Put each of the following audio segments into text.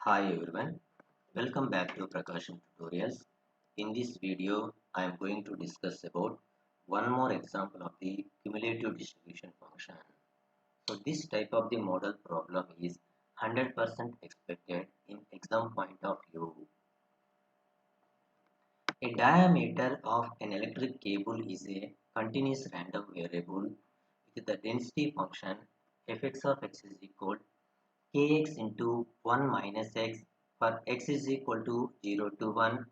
Hi everyone, welcome back to PRAKASAM tutorials. In this video, I am going to discuss about one more example of the cumulative distribution function. So this type of the model problem is 100% expected in exam point of view. A diameter of an electric cable is a continuous random variable with the density function fx of x is equal kx into 1 minus x for x is equal to 0 to 1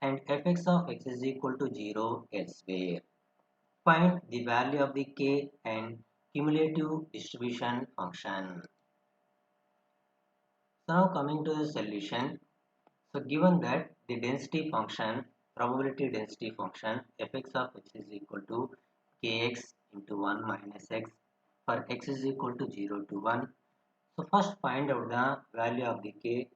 and fx of x is equal to 0 elsewhere. Find the value of the k and cumulative distribution function. So now coming to the solution. So given that the density function, probability density function fx of x is equal to kx into 1 minus x for x is equal to 0 to 1. So first find out the value of the k.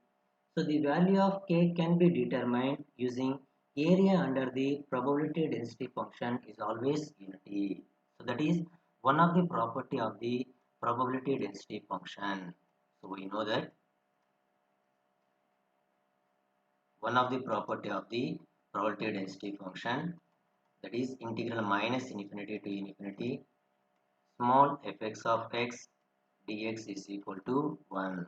So the value of k can be determined using area under the probability density function is always unity. So that is one of the property of the probability density function. So we know that one of the property of the probability density function, that is integral minus infinity to infinity small fx of x dx is equal to 1.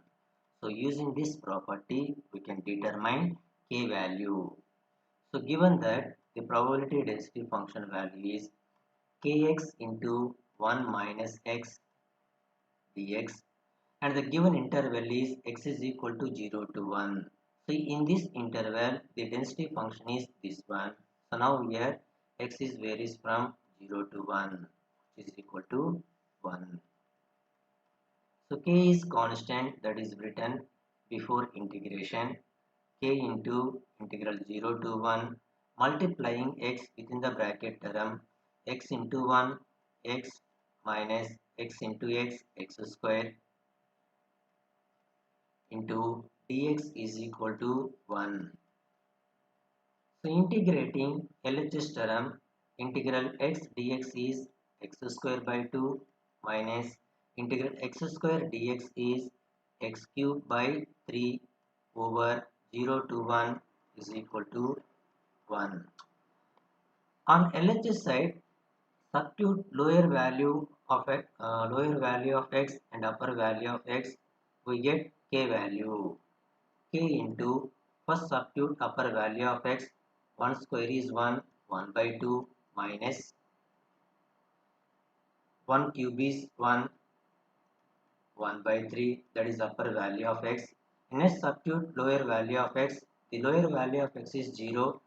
So using this property, we can determine k value. So given that the probability density function value is kx into 1 minus x dx and the given interval is x is equal to 0 to 1. So in this interval, the density function is this one. So now here x is varies from 0 to 1, which is equal to 1. So k is constant, that is written before integration k into integral 0 to 1 multiplying x within the bracket term x into 1 x minus x into x square into dx is equal to 1. So integrating LHS term integral x dx is x square by 2 minus integral x square dx is x cube by 3 over 0 to 1 is equal to 1. On LHS side, substitute lower value of x and upper value of x, we get k value. K into first substitute upper value of x, 1 square is 1, 1 by 2 minus 1 cube is 1, 1 by 3, that is upper value of x. Next substitute lower value of x, the lower value of x is 0,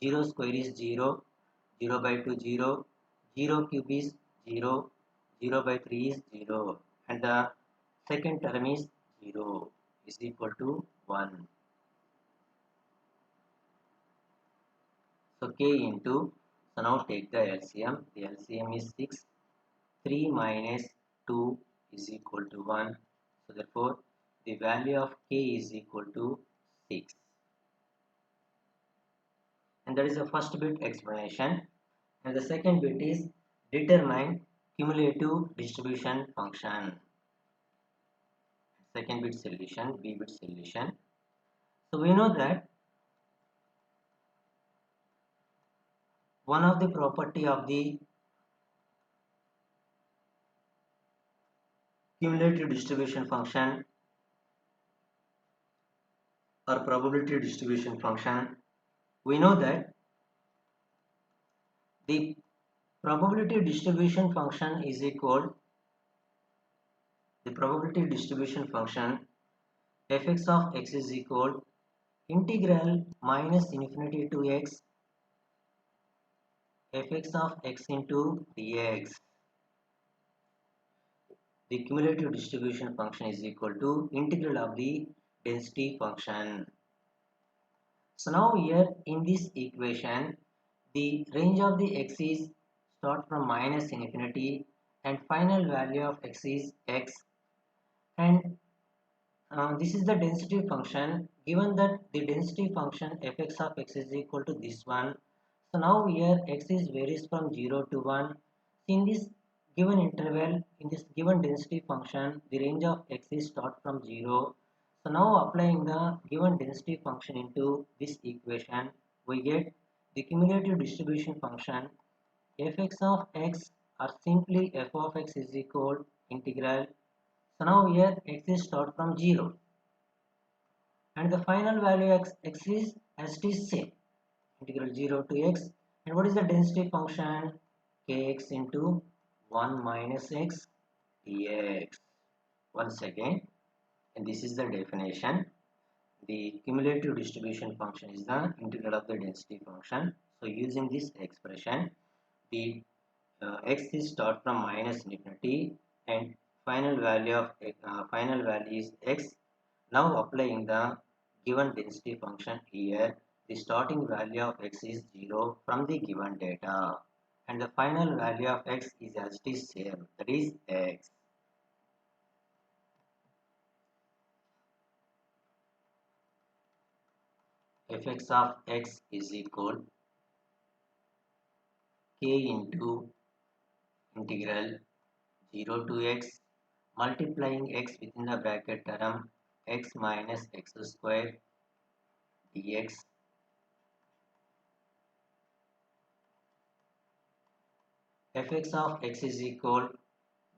0 square is 0, 0 by 2 0, 0 cube is 0, 0 by 3 is 0 and the second term is 0 is equal to 1. So k into, so now take the LCM, the LCM is 6, 3 minus 2 is equal to 1. So therefore the value of k is equal to 6. And that is the first bit explanation. And the second bit is determine cumulative distribution function. Second bit solution, B bit solution. So we know that one of the property of the cumulative distribution function or probability distribution function, we know that the probability distribution function is equal the probability distribution function fx of x is equal integral minus infinity to x fx of x into dx. The cumulative distribution function is equal to integral of the density function. So now here in this equation, the range of the x is start from minus infinity and final value of x is x, and this is the density function. Given that the density function fx of x is equal to this one, so now here x is varies from 0 to 1. In this given interval, in this given density function, the range of x is start from 0. So now applying the given density function into this equation, we get the cumulative distribution function fx of x, or simply f of x is equal integral. So now here x is start from 0 and the final value x is as it is same, integral 0 to x. And what is the density function? Kx into 1 minus x dx. Once again, and this is the definition. The cumulative distribution function is the integral of the density function. So using this expression, the x is start from minus infinity and final value is x. Now applying the given density function here, the starting value of x is 0 from the given data and the final value of x is as it is same, that is x. Fx of x is equal k into integral 0 to x multiplying x within the bracket term x minus x square dx. Fx of x is equal,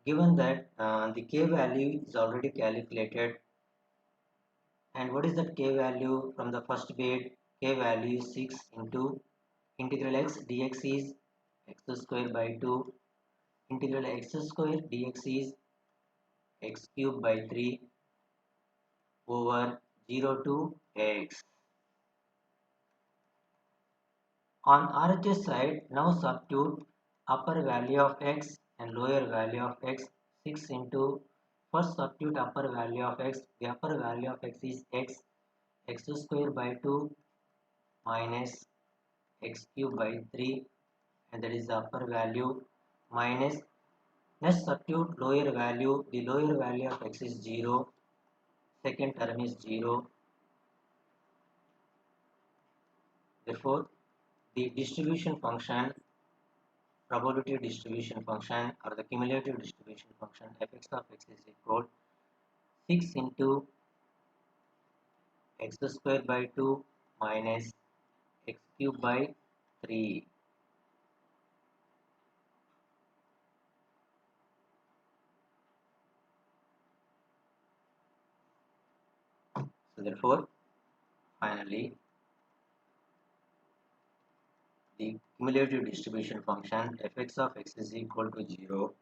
given that the k value is already calculated, and what is that k value from the first bit? K value is 6 into integral x dx is x square by 2, integral x square dx is x cube by 3 over 0 to x. On RHS side, now substitute upper value of x and lower value of x. 6 into first substitute upper value of x. The upper value of x is x square by 2 minus x cube by 3, and that is the upper value, minus next substitute lower value. The lower value of x is 0, second term is 0. Therefore, the distribution function, probability distribution function, or the cumulative distribution function fx of x is equal 6 into x square by 2 minus x cube by 3. So therefore, finally, the cumulative distribution function fx of x is equal to 0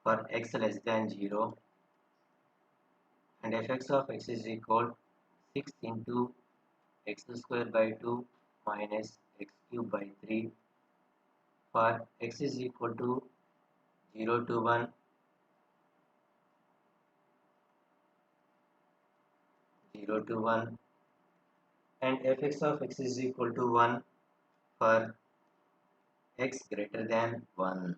for x less than 0, and fx of x is equal 6 into x square by 2 minus x cube by 3 for x is equal to 0 to 1, 0 to 1, and fx of x is equal to 1 for x greater than 1.